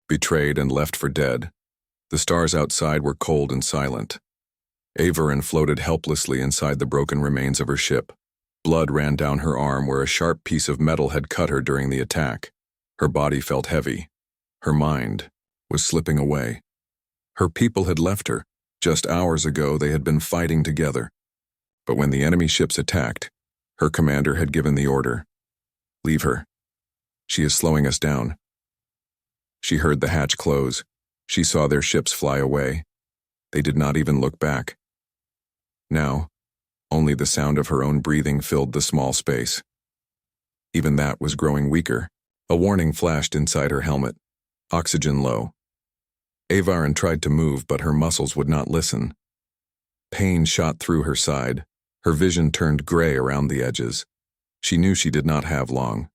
betrayed and left for dead. The stars outside were cold and silent. Averin floated helplessly inside the broken remains of her ship. Blood ran down her arm where a sharp piece of metal had cut her during the attack. Her body felt heavy. Her mind was slipping away. Her people had left her. Just hours ago they had been fighting together. But when the enemy ships attacked, her commander had given the order. Leave her. She is slowing us down. She heard the hatch close. She saw their ships fly away. They did not even look back. Now, only the sound of her own breathing filled the small space. Even that was growing weaker. A warning flashed inside her helmet. Oxygen low. Averin tried to move, but her muscles would not listen. Pain shot through her side. Her vision turned gray around the edges. She knew she did not have long.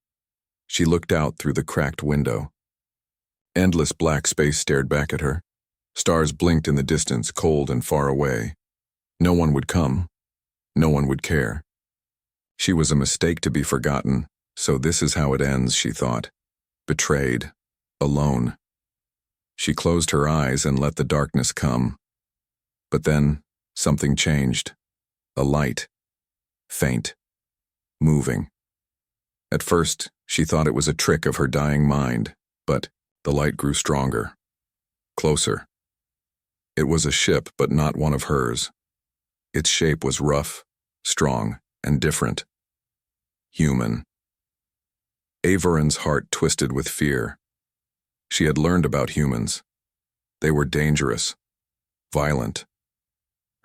She looked out through the cracked window. Endless black space stared back at her. Stars blinked in the distance, cold and far away. No one would come. No one would care. She was a mistake to be forgotten, so this is how it ends, she thought. Betrayed. Alone. She closed her eyes and let the darkness come. But then, something changed. A light. Faint. Moving. At first, she thought it was a trick of her dying mind, but the light grew stronger. Closer. It was a ship, but not one of hers. Its shape was rough, strong, and different. Human. Averin's heart twisted with fear. She had learned about humans. They were dangerous, violent.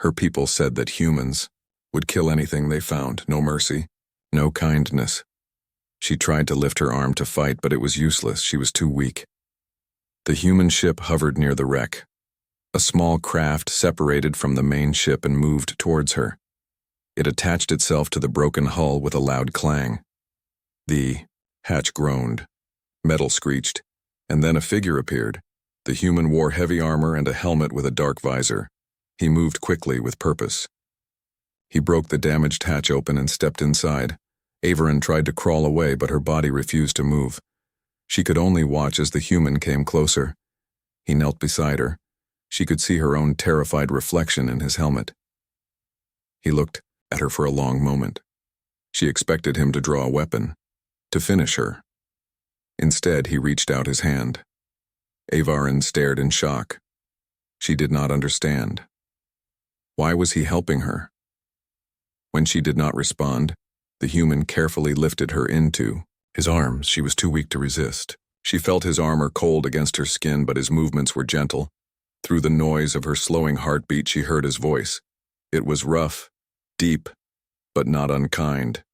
Her people said that humans would kill anything they found, no mercy, no kindness. She tried to lift her arm to fight, but it was useless. She was too weak. The human ship hovered near the wreck. A small craft separated from the main ship and moved towards her. It attached itself to the broken hull with a loud clang. The hatch groaned. Metal screeched, and then a figure appeared. The human wore heavy armor and a helmet with a dark visor. He moved quickly with purpose. He broke the damaged hatch open and stepped inside. Averin tried to crawl away, but her body refused to move. She could only watch as the human came closer. He knelt beside her. She could see her own terrified reflection in his helmet. He looked at her for a long moment. She expected him to draw a weapon, to finish her. Instead, he reached out his hand. Averin stared in shock. She did not understand. Why was he helping her? When she did not respond, the human carefully lifted her into his arms. She was too weak to resist. She felt his armor cold against her skin, but his movements were gentle. Through the noise of her slowing heartbeat, she heard his voice. It was rough, deep, but not unkind.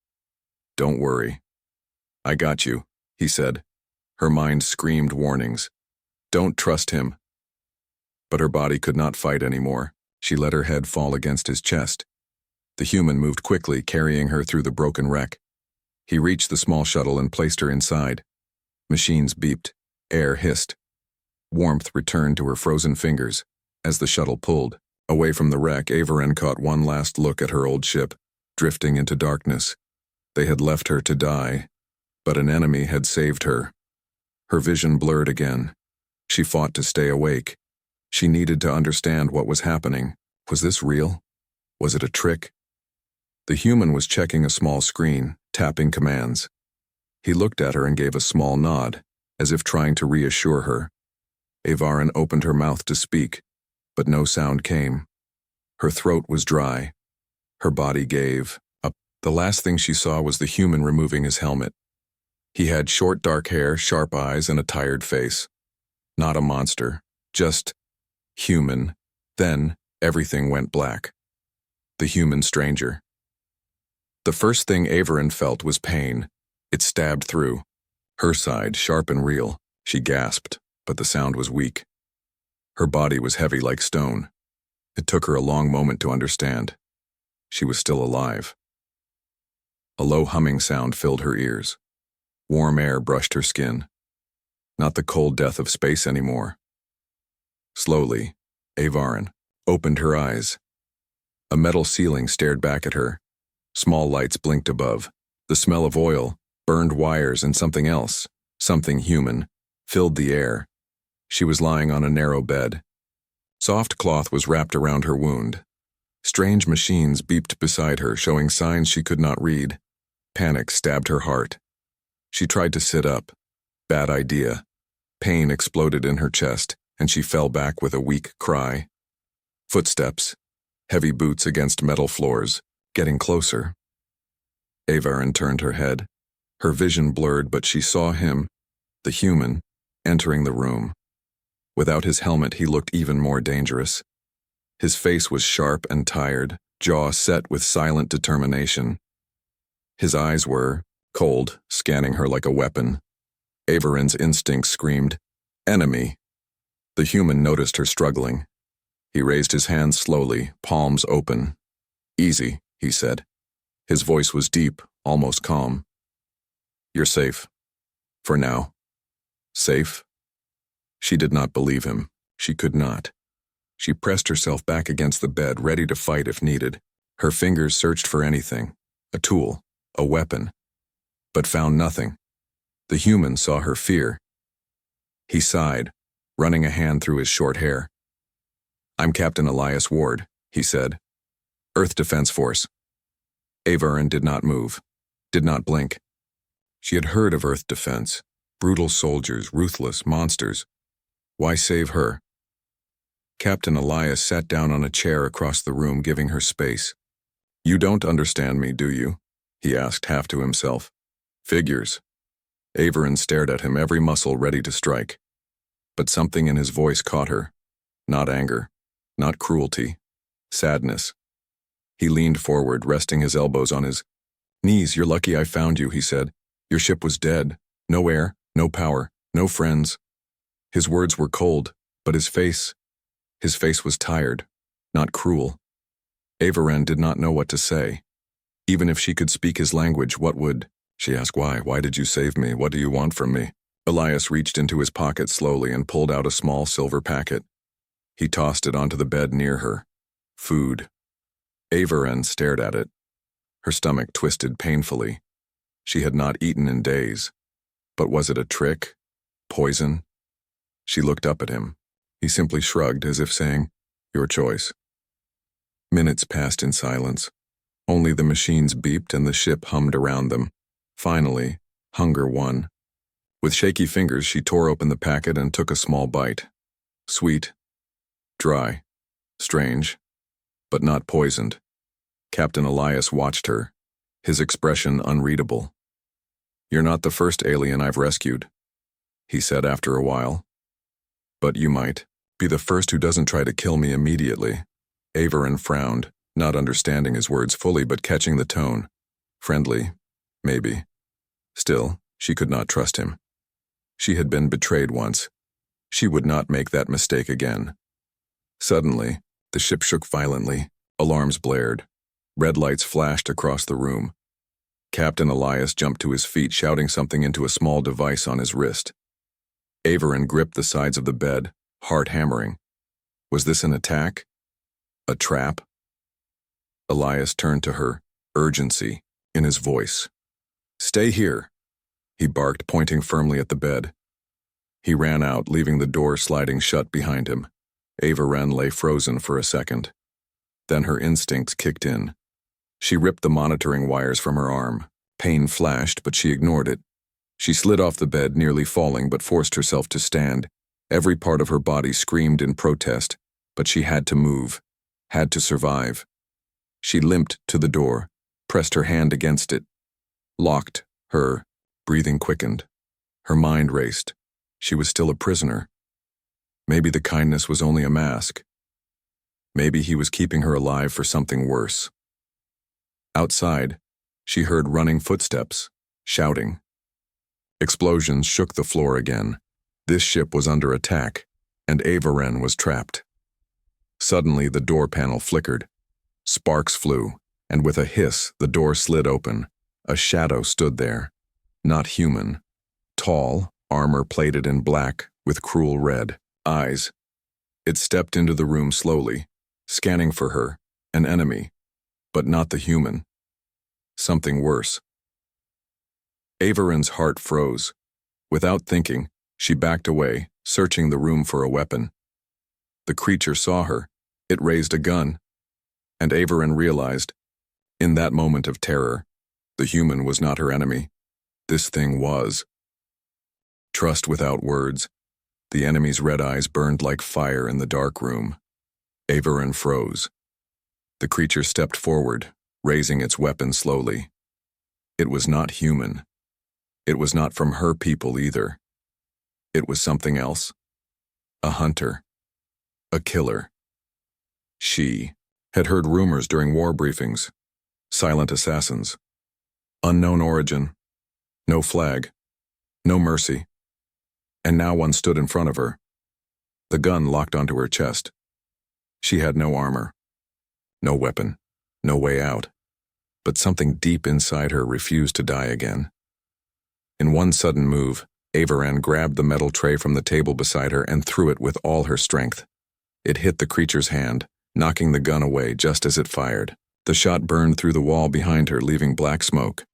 "Don't worry. I got you," he said. Her mind screamed warnings. Don't trust him. But her body could not fight anymore. She let her head fall against his chest. The human moved quickly, carrying her through the broken wreck. He reached the small shuttle and placed her inside. Machines beeped. Air hissed. Warmth returned to her frozen fingers. As the shuttle pulled away from the wreck, Averin caught one last look at her old ship, drifting into darkness. They had left her to die, but an enemy had saved her. Her vision blurred again. She fought to stay awake. She needed to understand what was happening. Was this real? Was it a trick? The human was checking a small screen, tapping commands. He looked at her and gave a small nod, as if trying to reassure her. Averin opened her mouth to speak, but no sound came. Her throat was dry. Her body gave up. The last thing she saw was the human removing his helmet. He had short dark hair, sharp eyes, and a tired face. Not a monster, just human. Then everything went black. The human stranger. The first thing Averin felt was pain. It stabbed through. Her side, sharp and real. She gasped, but the sound was weak. Her body was heavy like stone. It took her a long moment to understand. She was still alive. A low humming sound filled her ears. Warm air brushed her skin. Not the cold death of space anymore. Slowly, Averin opened her eyes. A metal ceiling stared back at her. Small lights blinked above. The smell of oil, burned wires, and something else, something human, filled the air. She was lying on a narrow bed. Soft cloth was wrapped around her wound. Strange machines beeped beside her, showing signs she could not read. Panic stabbed her heart. She tried to sit up. Bad idea. Pain exploded in her chest, and she fell back with a weak cry. Footsteps. Heavy boots against metal floors. Getting closer. Averin turned her head. Her vision blurred, but she saw him, the human, entering the room. Without his helmet, he looked even more dangerous. His face was sharp and tired, jaw set with silent determination. His eyes were cold, scanning her like a weapon. Averin's instinct screamed, "Enemy." The human noticed her struggling. He raised his hands slowly, palms open. "Easy," he said. His voice was deep, almost calm. "You're safe. For now." Safe? She did not believe him. She could not. She pressed herself back against the bed, ready to fight if needed. Her fingers searched for anything, a tool, a weapon, but found nothing. The human saw her fear. He sighed, running a hand through his short hair. "I'm Captain Elias Ward," he said. "Earth Defense Force." Averin did not move, did not blink. She had heard of Earth Defense, brutal soldiers, ruthless monsters. Why save her? Captain Elias sat down on a chair across the room, giving her space. "You don't understand me, do you?" he asked, half to himself. "Figures." Averin stared at him, every muscle ready to strike. But something in his voice caught her. Not anger, not cruelty, sadness. He leaned forward, resting his elbows on his knees. "You're lucky I found you," he said. "Your ship was dead. No air, no power, no friends." His words were cold, but his face was tired, not cruel. Averin did not know what to say. Even if she could speak his language, what would she ask? "Why? Why did you save me? What do you want from me?" Elias reached into his pocket slowly and pulled out a small silver packet. He tossed it onto the bed near her. Food. Averin stared at it. Her stomach twisted painfully. She had not eaten in days. But was it a trick? Poison? She looked up at him. He simply shrugged, as if saying, "Your choice." Minutes passed in silence. Only the machines beeped and the ship hummed around them. Finally, hunger won. With shaky fingers, she tore open the packet and took a small bite. Sweet. Dry. Strange. But not poisoned. Captain Elias watched her, his expression unreadable. "You're not the first alien I've rescued," he said after a while. "But you might be the first who doesn't try to kill me immediately." Averin frowned, not understanding his words fully but catching the tone. Friendly, maybe. Still, she could not trust him. She had been betrayed once. She would not make that mistake again. Suddenly, the ship shook violently. Alarms blared. Red lights flashed across the room. Captain Elias jumped to his feet, shouting something into a small device on his wrist. Averin gripped the sides of the bed, heart hammering. Was this an attack? A trap? Elias turned to her, urgency in his voice. "Stay here," he barked, pointing firmly at the bed. He ran out, leaving the door sliding shut behind him. Averin lay frozen for a second. Then her instincts kicked in. She ripped the monitoring wires from her arm. Pain flashed, but she ignored it. She slid off the bed, nearly falling, but forced herself to stand. Every part of her body screamed in protest, but she had to move, had to survive. She limped to the door, pressed her hand against it. Locked, her breathing quickened. Her mind raced. She was still a prisoner. Maybe the kindness was only a mask. Maybe he was keeping her alive for something worse. Outside, she heard running footsteps, shouting. Explosions shook the floor again. This ship was under attack, and Averin was trapped. Suddenly, the door panel flickered. Sparks flew, and with a hiss, the door slid open. A shadow stood there. Not human. Tall, armor plated in black, with cruel red eyes. It stepped into the room slowly, scanning for her, an enemy, but not the human. Something worse. Averin's heart froze. Without thinking, she backed away, searching the room for a weapon. The creature saw her. It raised a gun. And Averin realized, in that moment of terror, the human was not her enemy. This thing was. Trust without words. The enemy's red eyes burned like fire in the dark room. Averin froze. The creature stepped forward, raising its weapon slowly. It was not human. It was not from her people either. It was something else. A hunter. A killer. She had heard rumors during war briefings. Silent assassins. Unknown origin. No flag. No mercy. And now one stood in front of her. The gun locked onto her chest. She had no armor. No weapon. No way out. But something deep inside her refused to die again. In one sudden move, Averin grabbed the metal tray from the table beside her and threw it with all her strength. It hit the creature's hand, knocking the gun away just as it fired. The shot burned through the wall behind her, leaving black smoke.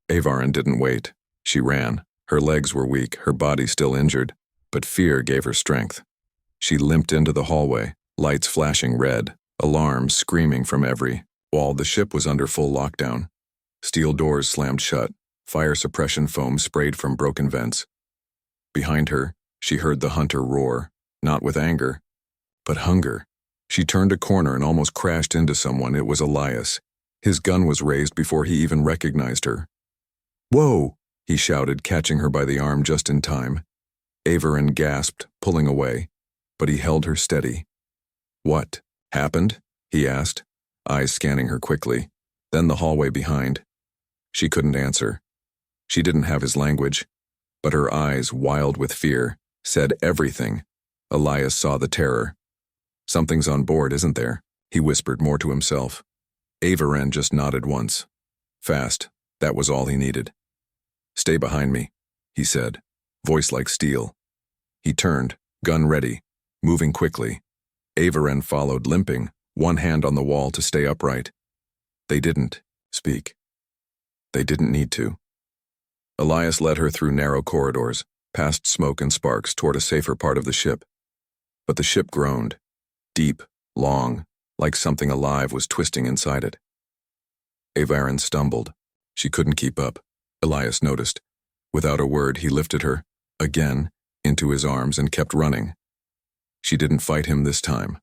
Averin didn't wait. She ran. Her legs were weak, her body still injured, but fear gave her strength. She limped into the hallway, lights flashing red, alarms screaming from every wall. The ship was under full lockdown. Steel doors slammed shut, fire suppression foam sprayed from broken vents. Behind her, she heard the hunter roar, not with anger, but hunger. She turned a corner and almost crashed into someone. It was Elias. His gun was raised before he even recognized her. "Whoa!" he shouted, catching her by the arm just in time. Averin gasped, pulling away, but he held her steady. "What happened?" he asked, eyes scanning her quickly, then the hallway behind. She couldn't answer. She didn't have his language, but her eyes, wild with fear, said everything. Elias saw the terror. "Something's on board, isn't there?" he whispered, more to himself. Averin just nodded once. Fast, that was all he needed. "Stay behind me," he said, voice like steel. He turned, gun ready, moving quickly. Averin followed, limping, one hand on the wall to stay upright. They didn't speak. They didn't need to. Elias led her through narrow corridors, past smoke and sparks, toward a safer part of the ship. But the ship groaned, deep, long, like something alive was twisting inside it. Averin stumbled. She couldn't keep up. Elias noticed. Without a word, he lifted her, again, into his arms and kept running. She didn't fight him this time.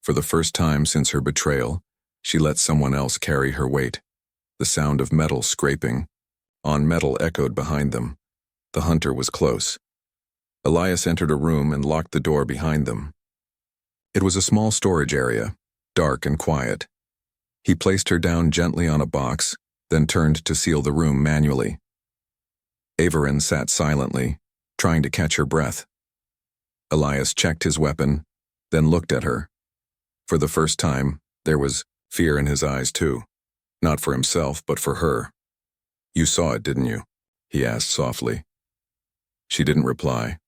For the first time since her betrayal, she let someone else carry her weight. The sound of metal scraping on metal echoed behind them. The hunter was close. Elias entered a room and locked the door behind them. It was a small storage area, dark and quiet. He placed her down gently on a box, then turned to seal the room manually. Averin sat silently, trying to catch her breath. Elias checked his weapon, then looked at her. For the first time, there was fear in his eyes too. Not for himself, but for her. "You saw it, didn't you?" he asked softly. She didn't reply,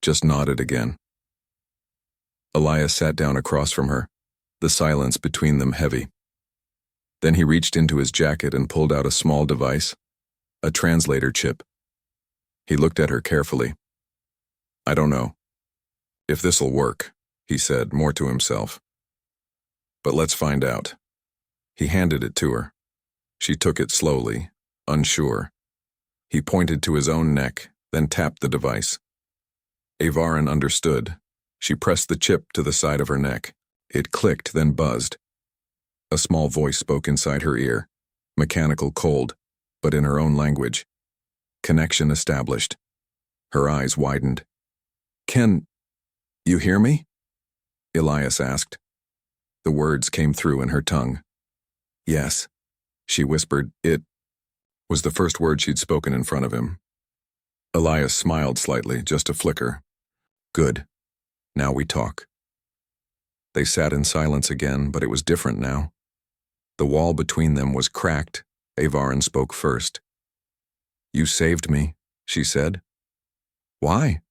just nodded again. Elias sat down across from her, the silence between them heavy. Then he reached into his jacket and pulled out a small device, a translator chip. He looked at her carefully. "I don't know if this'll work," he said, more to himself. "But let's find out." He handed it to her. She took it slowly, unsure. He pointed to his own neck, then tapped the device. Averin understood. She pressed the chip to the side of her neck. It clicked, then buzzed. A small voice spoke inside her ear, mechanical, cold, but in her own language. Connection established. Her eyes widened. "Can you hear me?" Elias asked. The words came through in her tongue. "Yes," she whispered. It was the first word she'd spoken in front of him. Elias smiled slightly, just a flicker. "Good. Now we talk." They sat in silence again, but it was different now. The wall between them was cracked. Averin spoke first. "You saved me," she said. "Why?"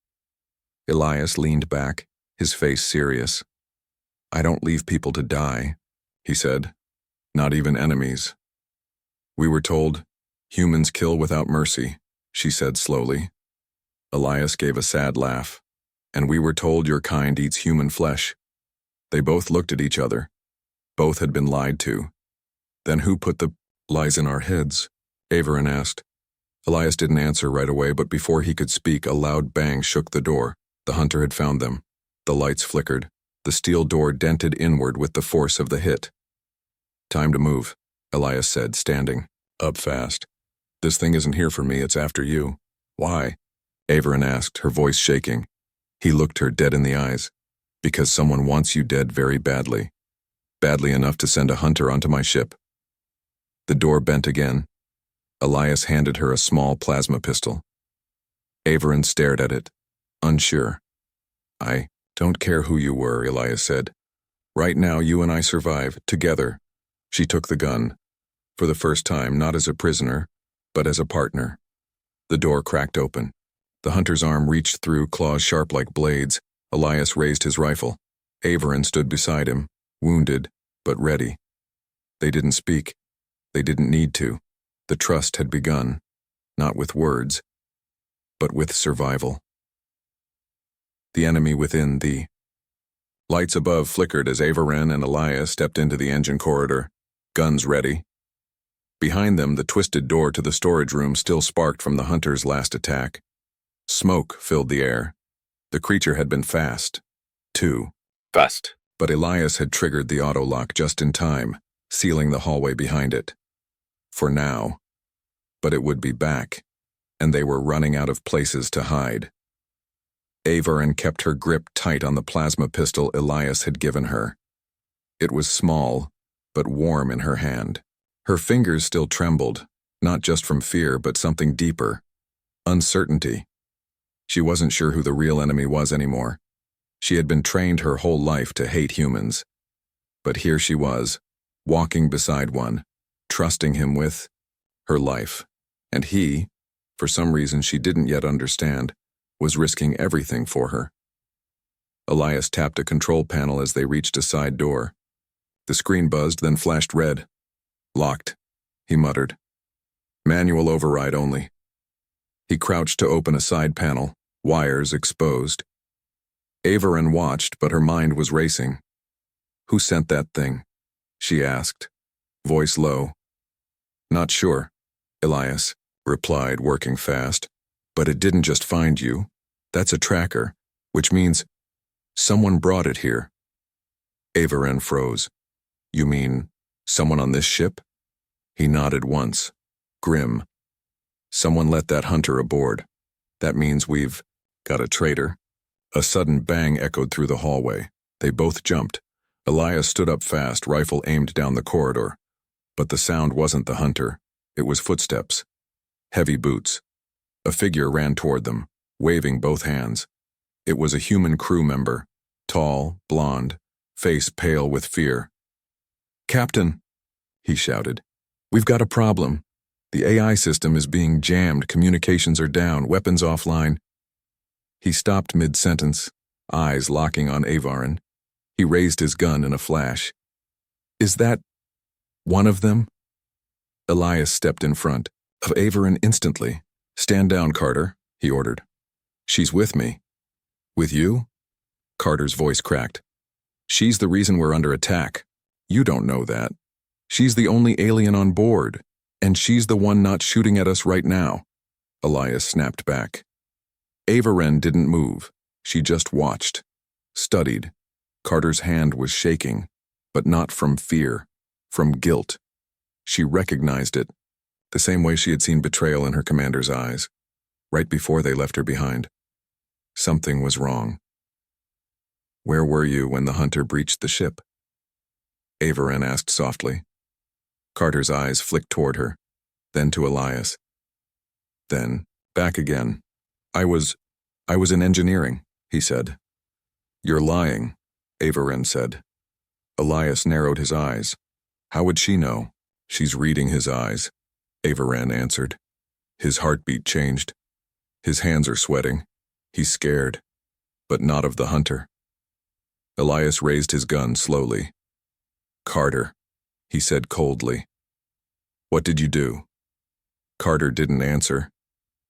Elias leaned back, his face serious. "I don't leave people to die," he said. "Not even enemies." "We were told, humans kill without mercy," she said slowly. Elias gave a sad laugh. And we were told your kind eats human flesh. They both looked at each other. Both had been lied to. Then who put the lies in our heads? Averin asked. Elias didn't answer right away, but before he could speak, a loud bang shook the door. The hunter had found them. The lights flickered. The steel door dented inward with the force of the hit. Time to move, Elias said, standing up fast. This thing isn't here for me, it's after you. Why? Averin asked, her voice shaking. He looked her dead in the eyes. Because someone wants you dead very badly. Badly enough to send a hunter onto my ship. The door bent again. Elias handed her a small plasma pistol. Averin stared at it, unsure. I don't care who you were, Elias said. Right now you and I survive, together. She took the gun. For the first time, not as a prisoner, but as a partner. The door cracked open. The hunter's arm reached through, claws sharp like blades. Elias raised his rifle. Averin stood beside him, wounded, but ready. They didn't speak. They didn't need to. The trust had begun, not with words, but with survival. The enemy within. The lights above flickered as Averin and Elias stepped into the engine corridor, guns ready. Behind them, the twisted door to the storage room still sparked from the hunter's last attack. Smoke filled the air. The creature had been fast. Too fast. But Elias had triggered the auto-lock just in time, sealing the hallway behind it. For now. But it would be back, and they were running out of places to hide. Averin kept her grip tight on the plasma pistol Elias had given her. It was small, but warm in her hand. Her fingers still trembled, not just from fear, but something deeper. Uncertainty. She wasn't sure who the real enemy was anymore. She had been trained her whole life to hate humans. But here she was, walking beside one, trusting him with her life. And he, for some reason she didn't yet understand, was risking everything for her. Elias tapped a control panel as they reached a side door. The screen buzzed, then flashed red. Locked, he muttered. Manual override only. He crouched to open a side panel, wires exposed. Averin watched, but her mind was racing. Who sent that thing? She asked, voice low. Not sure, Elias replied, working fast. But it didn't just find you. That's a tracker, which means someone brought it here. Averin froze. You mean someone on this ship? He nodded once, grim. Someone let that hunter aboard. That means we've got a traitor. A sudden bang echoed through the hallway. They both jumped. Elias stood up fast, rifle aimed down the corridor. But the sound wasn't the hunter. It was footsteps. Heavy boots. A figure ran toward them, waving both hands. It was a human crew member, tall, blonde, face pale with fear. Captain, he shouted. We've got a problem. The AI system is being jammed, communications are down, weapons offline. He stopped mid-sentence, eyes locking on Averin. He raised his gun in a flash. Is that one of them? Elias stepped in front of Averin instantly. Stand down, Carter, he ordered. She's with me. With you? Carter's voice cracked. She's the reason we're under attack. You don't know that. She's the only alien on board, and she's the one not shooting at us right now. Elias snapped back. Averin didn't move. She just watched, studied. Carter's hand was shaking, but not from fear, from guilt. She recognized it, the same way she had seen betrayal in her commander's eyes, right before they left her behind. Something was wrong. Where were you when the hunter breached the ship? Averin asked softly. Carter's eyes flicked toward her, then to Elias. Then, back again. I was in engineering, he said. You're lying, Averin said. Elias narrowed his eyes. How would she know? She's reading his eyes, Averin answered. His heartbeat changed. His hands are sweating. He's scared, but not of the hunter. Elias raised his gun slowly. Carter, he said coldly. What did you do? Carter didn't answer.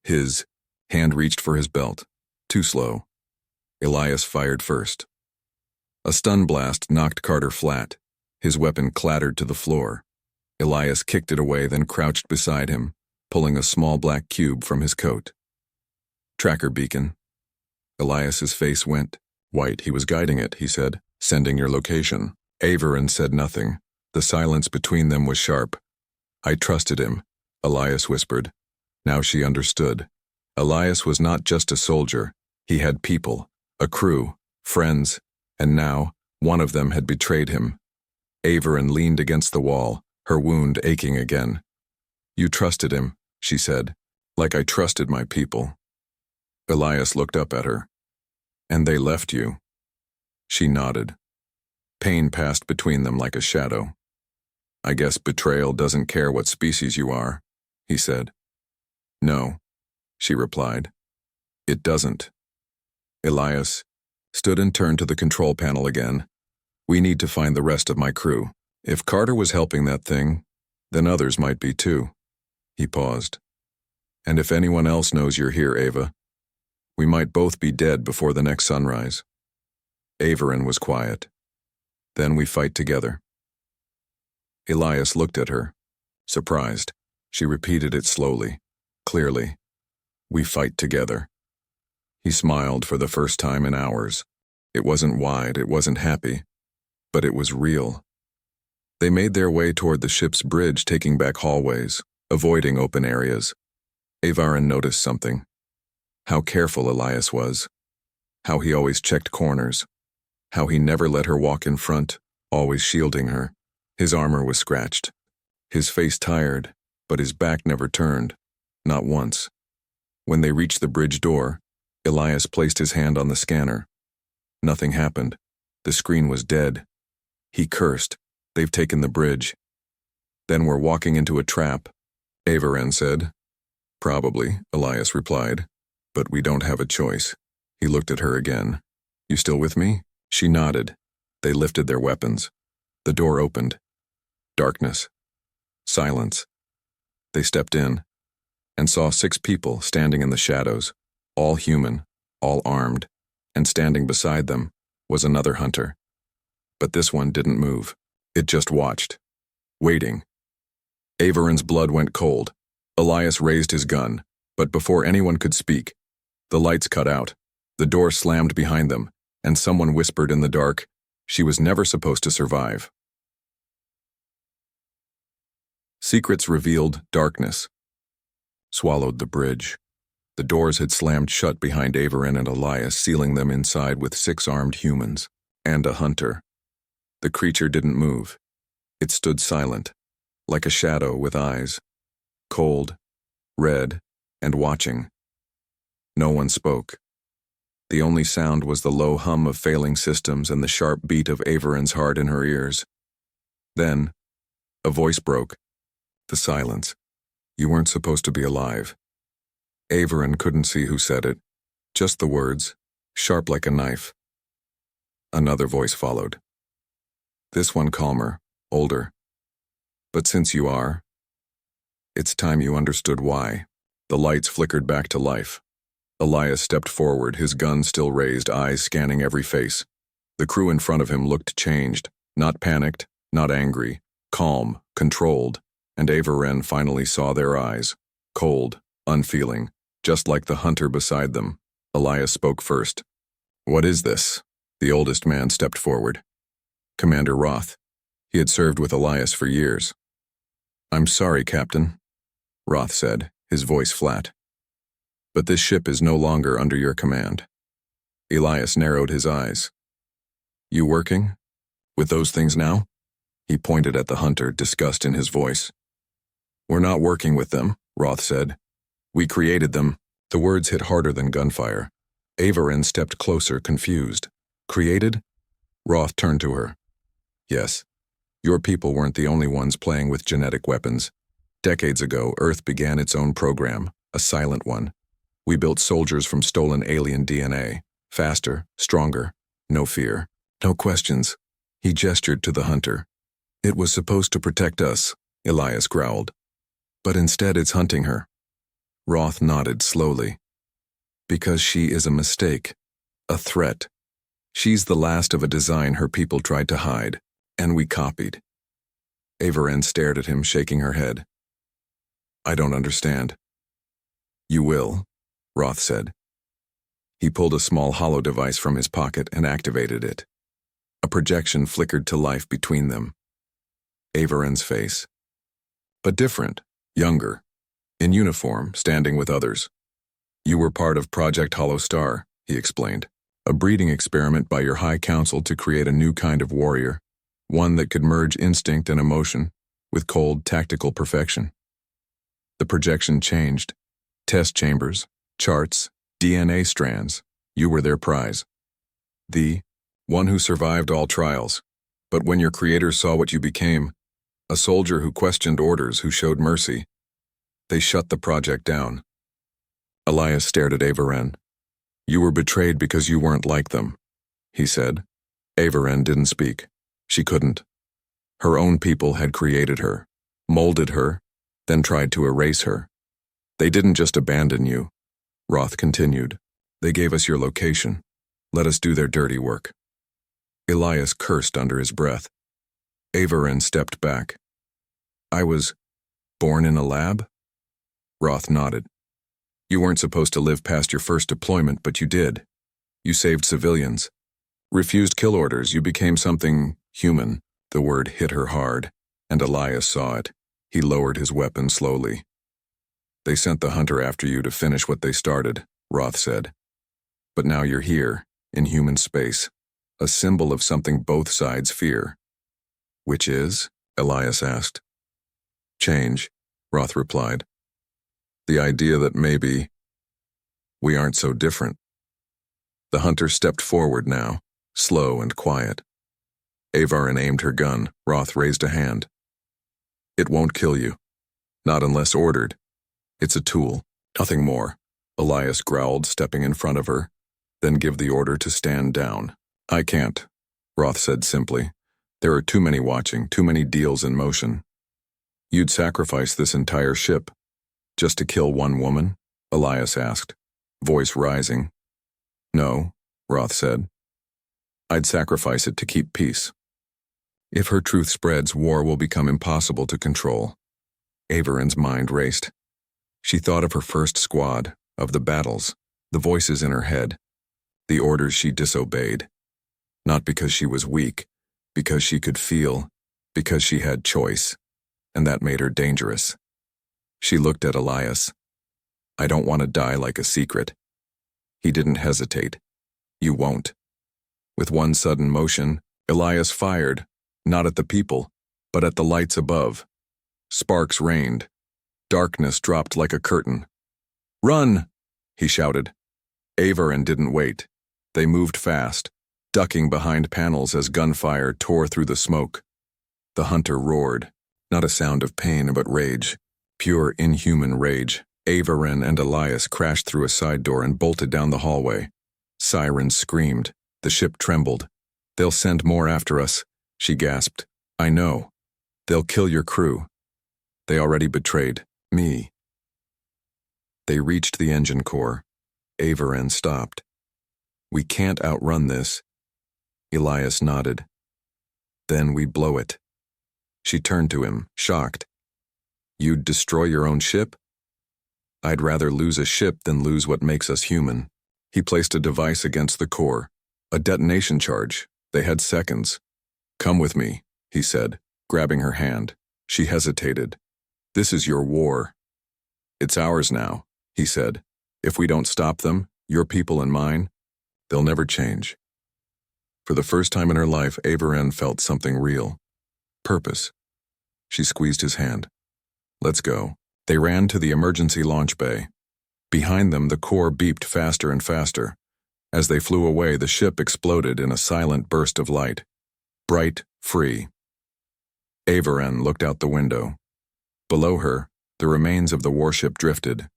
His hand reached for his belt, too slow. Elias fired first. A stun blast knocked Carter flat. His weapon clattered to the floor. Elias kicked it away, then crouched beside him, pulling a small black cube from his coat. Tracker beacon. Elias's face went white. He was guiding it, he said, sending your location. Averin said nothing. The silence between them was sharp. I trusted him, Elias whispered. Now she understood. Elias was not just a soldier. He had people, a crew, friends, and now one of them had betrayed him. Averin leaned against the wall, her wound aching again. You trusted him, she said, like I trusted my people. Elias looked up at her. And they left you. She nodded. Pain passed between them like a shadow. I guess betrayal doesn't care what species you are, he said. No, she replied. It doesn't. Elias stood and turned to the control panel again. We need to find the rest of my crew. If Carter was helping that thing, then others might be too. He paused. And if anyone else knows you're here, Ava, we might both be dead before the next sunrise. Averin was quiet. Then we fight together. Elias looked at her, surprised. She repeated it slowly, clearly. We fight together. He smiled for the first time in hours. It wasn't wide, it wasn't happy, but it was real. They made their way toward the ship's bridge, taking back hallways, avoiding open areas. Averin noticed something. How careful Elias was. How he always checked corners. How he never let her walk in front, always shielding her. His armor was scratched. His face tired, but his back never turned. Not once. When they reached the bridge door, Elias placed his hand on the scanner. Nothing happened. The screen was dead. He cursed. They've taken the bridge. Then we're walking into a trap, Averin said. Probably, Elias replied. But we don't have a choice. He looked at her again. You still with me? She nodded. They lifted their weapons. The door opened. Darkness. Silence. They stepped in and saw 6 people standing in the shadows, all human, all armed, and standing beside them was another hunter. But this one didn't move. It just watched, waiting. Averin's blood went cold. Elias raised his gun, but before anyone could speak, the lights cut out. The door slammed behind them, and someone whispered in the dark, she was never supposed to survive. Secrets revealed darkness. Swallowed the bridge. The doors had slammed shut behind Averin and Elias, sealing them inside with 6 armed humans, and a hunter. The creature didn't move. It stood silent, like a shadow with eyes, cold, red, and watching. No one spoke. The only sound was the low hum of failing systems and the sharp beat of Averin's heart in her ears. Then, a voice broke. The silence. You weren't supposed to be alive. Averin couldn't see who said it. Just the words, sharp like a knife. Another voice followed. This one calmer, older. But since you are, it's time you understood why. The lights flickered back to life. Elias stepped forward, his gun still raised, eyes scanning every face. The crew in front of him looked changed, not panicked, not angry, calm, controlled, and Averin finally saw their eyes, cold, unfeeling, just like the hunter beside them. Elias spoke first. What is this? The oldest man stepped forward. Commander Roth. He had served with Elias for years. I'm sorry, Captain, Roth said, his voice flat. But this ship is no longer under your command. Elias narrowed his eyes. You working with those things now? He pointed at the hunter, disgust in his voice. We're not working with them, Roth said. We created them. The words hit harder than gunfire. Averin stepped closer, confused. Created? Roth turned to her. Yes. Your people weren't the only ones playing with genetic weapons. Decades ago, Earth began its own program, a silent one. We built soldiers from stolen alien DNA. Faster, stronger, no fear, no questions. He gestured to the hunter. It was supposed to protect us, Elias growled. But instead it's hunting her. Roth nodded slowly. Because she is a mistake. A threat. She's the last of a design her people tried to hide, and we copied. Avaren stared at him, shaking her head. I don't understand. You will, Roth said. He pulled a small hollow device from his pocket and activated it. A projection flickered to life between them. Avaren's face. But different, younger, in uniform, standing with others. You were part of Project Hollow Star, he explained. A breeding experiment by your High Council to create a new kind of warrior, one that could merge instinct and emotion with cold, tactical perfection. The projection changed. Test chambers, charts, DNA strands. You were their prize. The one who survived all trials. But when your creators saw what you became, a soldier who questioned orders, who showed mercy, they shut the project down. Elias stared at Avaren. You were betrayed because you weren't like them, he said. Avaren didn't speak. She couldn't. Her own people had created her, molded her, then tried to erase her. They didn't just abandon you, Roth continued. They gave us your location. Let us do their dirty work. Elias cursed under his breath. Avaren stepped back. I was born in a lab? Roth nodded. You weren't supposed to live past your first deployment, but you did. You saved civilians. Refused kill orders, you became something human. The word hit her hard, and Elias saw it. He lowered his weapon slowly. They sent the hunter after you to finish what they started, Roth said. But now you're here, in human space, a symbol of something both sides fear. Which is? Elias asked. Change, Roth replied. The idea that maybe we aren't so different. The hunter stepped forward now, slow and quiet. Avaren aimed her gun. Roth raised a hand. It won't kill you. Not unless ordered. It's a tool, nothing more. Elias growled, stepping in front of her. Then give the order to stand down. I can't, Roth said simply. There are too many watching, too many deals in motion. You'd sacrifice this entire ship just to kill one woman? Elias asked, voice rising. No, Roth said. I'd sacrifice it to keep peace. If her truth spreads, war will become impossible to control. Avaren's mind raced. She thought of her first squad, of the battles, the voices in her head, the orders she disobeyed. Not because she was weak, because she could feel, because she had choice, and that made her dangerous. She looked at Elias. I don't want to die like a secret. He didn't hesitate. You won't. With one sudden motion, Elias fired, not at the people, but at the lights above. Sparks rained. Darkness dropped like a curtain. Run! He shouted. Avaren didn't wait. They moved fast, ducking behind panels as gunfire tore through the smoke. The hunter roared, not a sound of pain but rage, pure inhuman rage. Avaren and Elias crashed through a side door and bolted down the hallway. Sirens screamed. The ship trembled. They'll send more after us, she gasped. I know. They'll kill your crew. They already betrayed me. They reached the engine core. Avaren stopped. We can't outrun this. Elias nodded. Then we blow it. She turned to him, shocked. You'd destroy your own ship? I'd rather lose a ship than lose what makes us human. He placed a device against the core. A detonation charge. They had seconds. Come with me, he said, grabbing her hand. She hesitated. This is your war. It's ours now, he said. If we don't stop them, your people and mine, they'll never change. For the first time in her life, Avaren felt something real. Purpose. She squeezed his hand. Let's go. They ran to the emergency launch bay. Behind them, the core beeped faster and faster. As they flew away, the ship exploded in a silent burst of light. Bright, free. Avaren looked out the window. Below her, the remains of the warship drifted.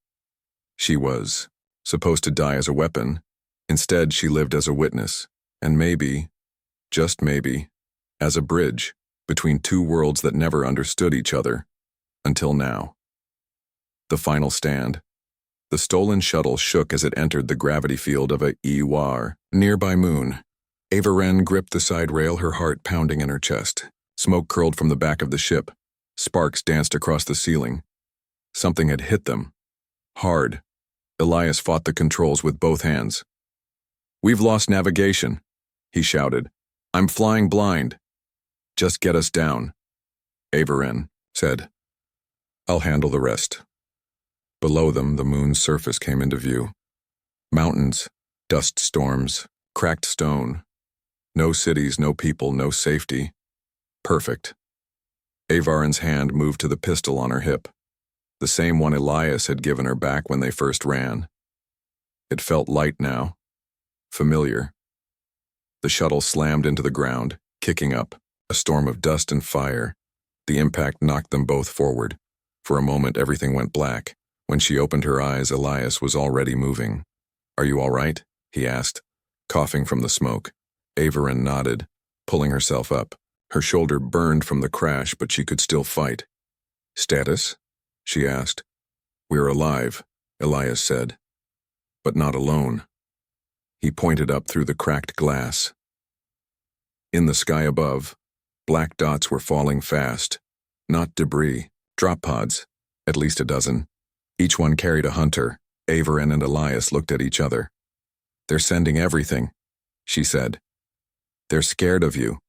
She was supposed to die as a weapon. Instead, she lived as a witness, and maybe, just maybe, as a bridge between two worlds that never understood each other, until now. The final stand. The stolen shuttle shook as it entered the gravity field of a HFY nearby moon. Ava Wren gripped the side rail, her heart pounding in her chest. Smoke curled from the back of the ship. Sparks danced across the ceiling. Something had hit them. Hard. Elias fought the controls with both hands. "We've lost navigation," he shouted. "I'm flying blind. Just get us down." Ava Wren said, "I'll handle the rest." Below them, the moon's surface came into view. Mountains, dust storms, cracked stone. No cities, no people, no safety. Perfect. Ava Wren's hand moved to the pistol on her hip, the same one Elias had given her back when they first ran. It felt light now, familiar. The shuttle slammed into the ground, kicking up, a storm of dust and fire. The impact knocked them both forward. For a moment, everything went black. When she opened her eyes, Elias was already moving. "Are you all right?" he asked, coughing from the smoke. Ava Wren nodded, pulling herself up. Her shoulder burned from the crash, but she could still fight. "Status?" she asked. "We're alive," Elias said. "But not alone." He pointed up through the cracked glass. In the sky above, black dots were falling fast. Not debris, drop pods, at least a dozen. Each one carried a hunter. Ava Wren and Elias looked at each other. "They're sending everything," she said. "They're scared of you,"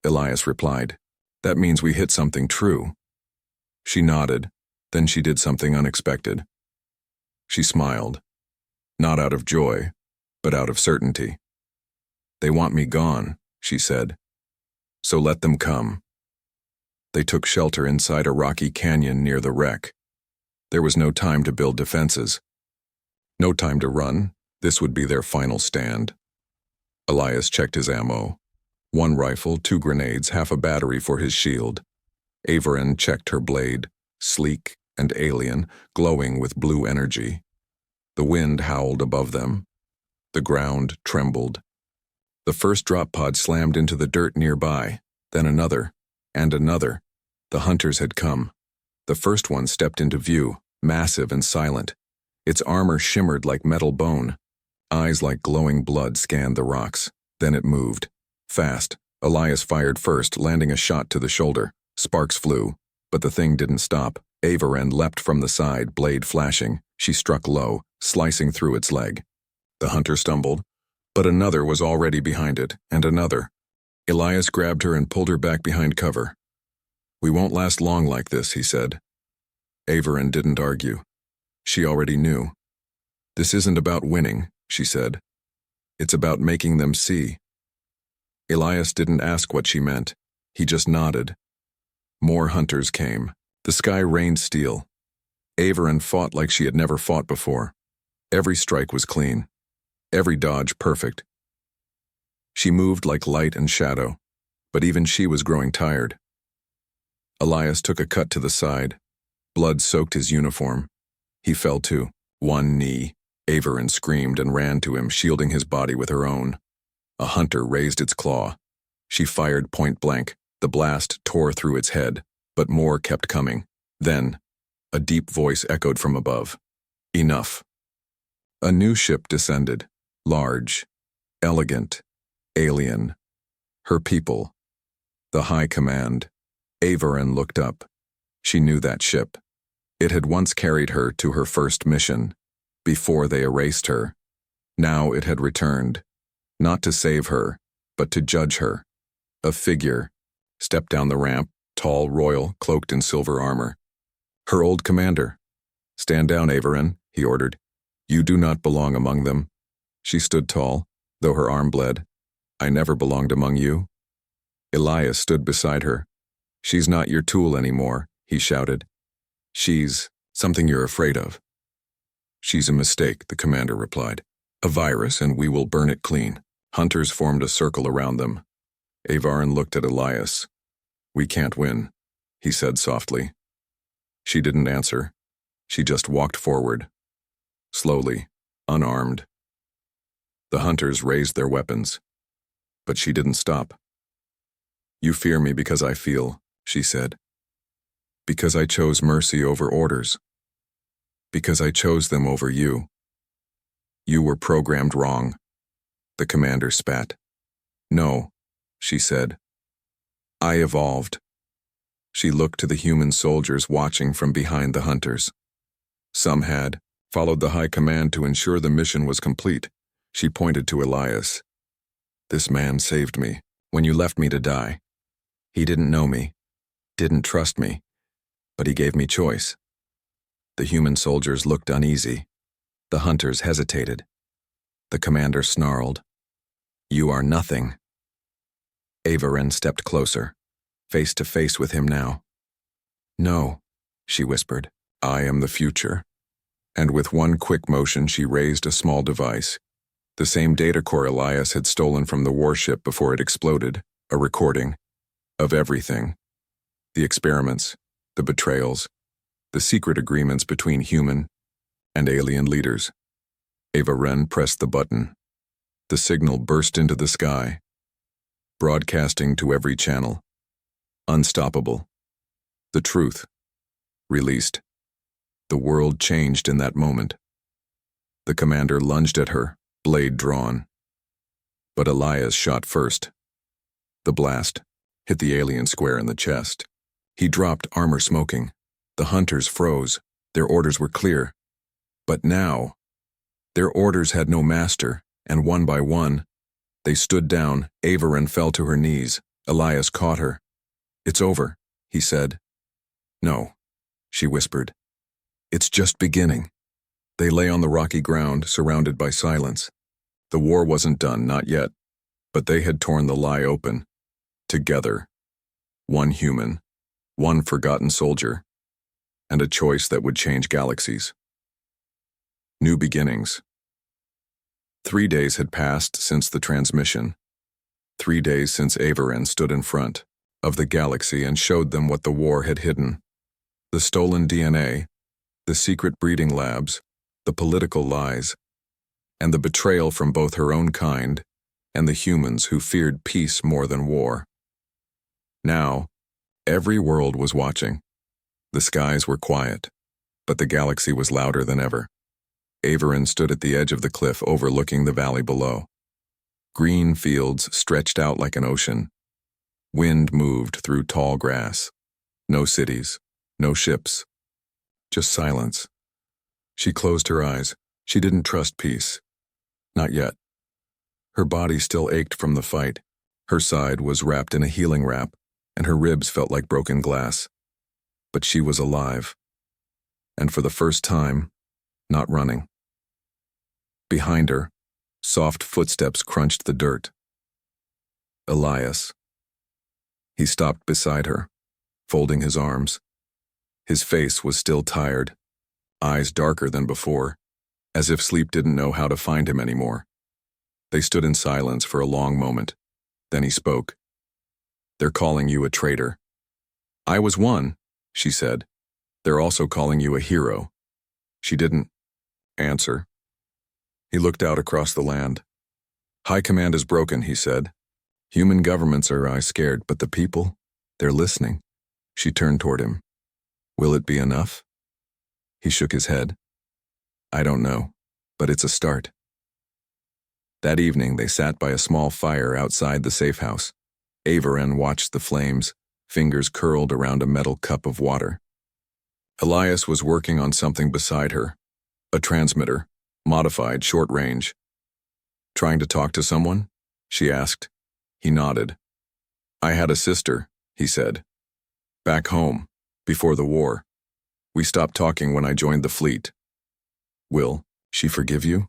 Elias replied. "That means we hit something true." She nodded, then she did something unexpected. She smiled, not out of joy, but out of certainty. "They want me gone," she said. "So let them come." They took shelter inside a rocky canyon near the wreck. There was no time to build defenses. No time to run. This would be their final stand. Elias checked his ammo. 1 rifle, 2 grenades, half a battery for his shield. Ava Wren checked her blade, sleek and alien, glowing with blue energy. The wind howled above them. The ground trembled. The first drop pod slammed into the dirt nearby, then another, and another. The hunters had come. The first one stepped into view, massive and silent. Its armor shimmered like metal bone. Eyes like glowing blood scanned the rocks. Then it moved. Fast. Elias fired first, landing a shot to the shoulder. Sparks flew, but the thing didn't stop. Ava Wren leapt from the side, blade flashing. She struck low, slicing through its leg. The hunter stumbled, but another was already behind it, and another. Elias grabbed her and pulled her back behind cover. "We won't last long like this," he said. Ava Wren didn't argue. She already knew. "This isn't about winning," she said. "It's about making them see." Elias didn't ask what she meant. He just nodded. More hunters came. The sky rained steel. Ava Wren fought like she had never fought before. Every strike was clean. Every dodge perfect. She moved like light and shadow, but even she was growing tired. Elias took a cut to the side. Blood soaked his uniform. He fell to one knee. Ava Wren screamed and ran to him, shielding his body with her own. A hunter raised its claw. She fired point blank. The blast tore through its head, but more kept coming. Then, a deep voice echoed from above. "Enough." A new ship descended, large, elegant, alien. Her people. The High Command. Ava Wren looked up. She knew that ship. It had once carried her to her first mission, before they erased her. Now it had returned, not to save her, but to judge her. A figure stepped down the ramp, tall, royal, cloaked in silver armor. Her old commander. "Stand down, Ava Wren," he ordered. "You do not belong among them." She stood tall, though her arm bled. "I never belonged among you." Elias stood beside her. "She's not your tool anymore," he shouted. "She's something you're afraid of." "She's a mistake," the commander replied. "A virus, and we will burn it clean." Hunters formed a circle around them. Ava Wren looked at Elias. "We can't win," he said softly. She didn't answer. She just walked forward. Slowly, unarmed. The hunters raised their weapons. But she didn't stop. "You fear me because I feel," she said. "Because I chose mercy over orders." Because I chose them over you. You were programmed wrong. The commander spat. No, she said. I evolved. She looked to the human soldiers watching from behind the hunters. Some had followed the high command to ensure the mission was complete. She pointed to Elias. This man saved me when you left me to die. He didn't know me, didn't trust me, but he gave me choice. The human soldiers looked uneasy. The hunters hesitated. The commander snarled. You are nothing. Averin stepped closer, face to face with him now. No, she whispered. I am the future. And with one quick motion she raised a small device. The same data core Elias had stolen from the warship before it exploded, a recording of everything. The experiments, the betrayals, the secret agreements between human and alien leaders. Ava Wren pressed the button. The signal burst into the sky, broadcasting to every channel. Unstoppable. The truth. Released. The world changed in that moment. The commander lunged at her, blade drawn. But Elias shot first. The blast hit the alien square in the chest. He dropped, armor smoking. The hunters froze. Their orders were clear. But now, their orders had no master, and one by one, they stood down. Averin fell to her knees. Elias caught her. It's over, he said. No, she whispered. It's just beginning. They lay on the rocky ground, surrounded by silence. The war wasn't done, not yet, but they had torn the lie open. Together. One human, one forgotten soldier, and a choice that would change galaxies. New beginnings. 3 days had passed since the transmission. 3 days since Averin stood in front of the galaxy and showed them what the war had hidden. The stolen DNA, the secret breeding labs, the political lies, and the betrayal from both her own kind and the humans who feared peace more than war. Now, every world was watching. The skies were quiet, but the galaxy was louder than ever. Averin stood at the edge of the cliff overlooking the valley below. Green fields stretched out like an ocean. Wind moved through tall grass. No cities, no ships, just silence. She closed her eyes. She didn't trust peace. Not yet. Her body still ached from the fight. Her side was wrapped in a healing wrap, and her ribs felt like broken glass. But she was alive. And for the first time, not running. Behind her, soft footsteps crunched the dirt. Elias. He stopped beside her, folding his arms. His face was still tired, eyes darker than before, as if sleep didn't know how to find him anymore. They stood in silence for a long moment. Then he spoke. They're calling you a traitor. I was one, she said. They're also calling you a hero. She didn't answer. He looked out across the land. High command is broken, he said. Human governments are scared, but the people, they're listening. She turned toward him. Will it be enough? He shook his head. I don't know, but it's a start. That evening they sat by a small fire outside the safe house. Averin watched the flames, fingers curled around a metal cup of water. Elias was working on something beside her. A transmitter, modified, short range. Trying to talk to someone? She asked. He nodded. I had a sister, he said. Back home, before the war. We stopped talking when I joined the fleet. Will she forgive you?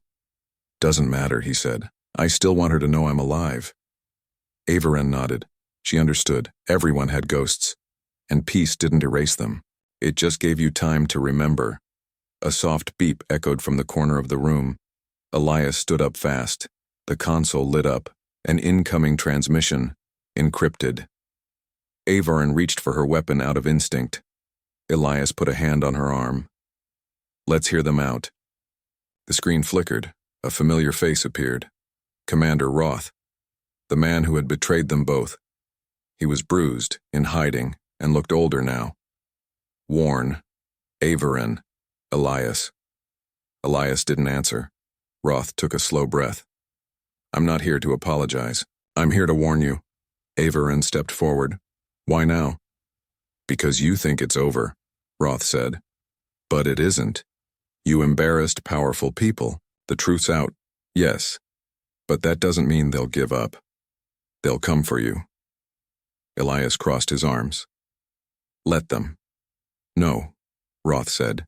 Doesn't matter, he said. I still want her to know I'm alive. Averin nodded. She understood. Everyone had ghosts, and peace didn't erase them. It just gave you time to remember. A soft beep echoed from the corner of the room. Elias stood up fast. The console lit up. An incoming transmission, encrypted. Averin reached for her weapon out of instinct. Elias put a hand on her arm. Let's hear them out. The screen flickered. A familiar face appeared. Commander Roth, the man who had betrayed them both. He was bruised, in hiding, and looked older now. Worn. Averin, Elias. Elias didn't answer. Roth took a slow breath. I'm not here to apologize. I'm here to warn you. Averin stepped forward. Why now? Because you think it's over, Roth said. But it isn't. You embarrassed powerful people. The truth's out. Yes. But that doesn't mean they'll give up. They'll come for you. Elias crossed his arms. Let them. No, Roth said.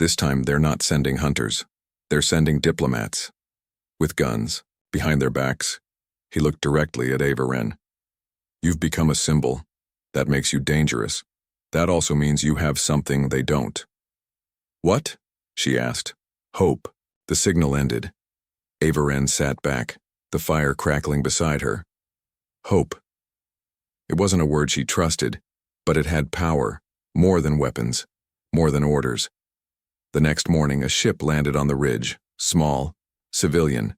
This time they're not sending hunters. They're sending diplomats. With guns, behind their backs. He looked directly at Averin. You've become a symbol. That makes you dangerous. That also means you have something they don't. What? She asked. Hope. The signal ended. Averin sat back, the fire crackling beside her. Hope. It wasn't a word she trusted, but it had power, more than weapons, more than orders. The next morning, a ship landed on the ridge, small, civilian.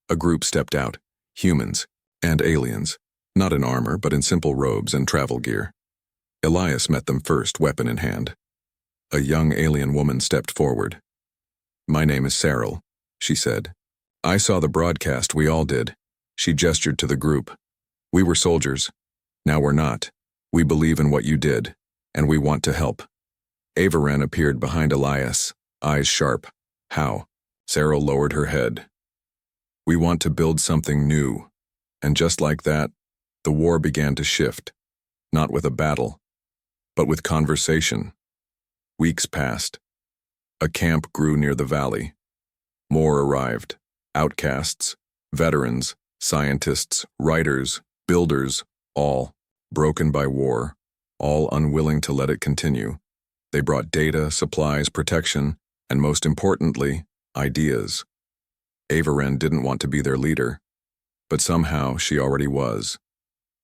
A group stepped out, humans and aliens, not in armor but in simple robes and travel gear. Elias met them first, weapon in hand. A young alien woman stepped forward. My name is Cyril, she said. I saw the broadcast, we all did. She gestured to the group. We were soldiers. Now we're not. We believe in what you did, and we want to help. Averin appeared behind Elias, eyes sharp. How? Cyril lowered her head. We want to build something new. And just like that, the war began to shift. Not with a battle, but with conversation. Weeks passed. A camp grew near the valley. More arrived. Outcasts, veterans, scientists, writers, builders, all broken by war, all unwilling to let it continue. They brought data, supplies, protection, and most importantly, ideas. Averin didn't want to be their leader, but somehow she already was.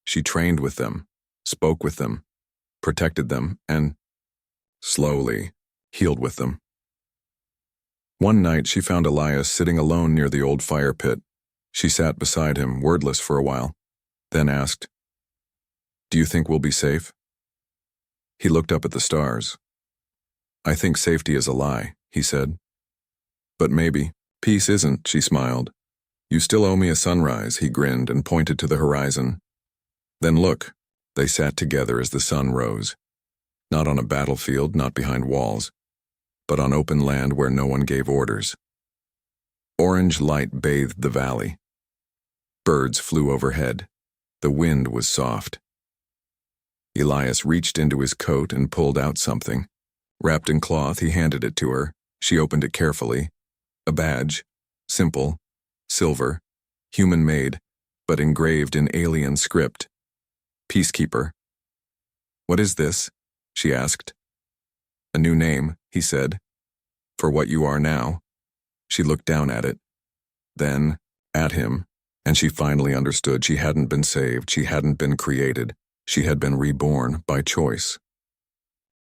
She trained with them, spoke with them, protected them, and, slowly, healed with them. One night she found Elias sitting alone near the old fire pit. She sat beside him, wordless for a while, then asked, Do you think we'll be safe? He looked up at the stars. I think safety is a lie, he said. But maybe. Peace isn't, she smiled. You still owe me a sunrise, he grinned and pointed to the horizon. Then look, they sat together as the sun rose. Not on a battlefield, not behind walls, but on open land where no one gave orders. Orange light bathed the valley. Birds flew overhead. The wind was soft. Elias reached into his coat and pulled out something. Wrapped in cloth, he handed it to her. She opened it carefully. A badge, simple, silver, human-made, but engraved in alien script. Peacekeeper. What is this? She asked. A new name, he said. For what you are now. She looked down at it. Then, at him, and she finally understood she hadn't been saved, she hadn't been created, she had been reborn by choice.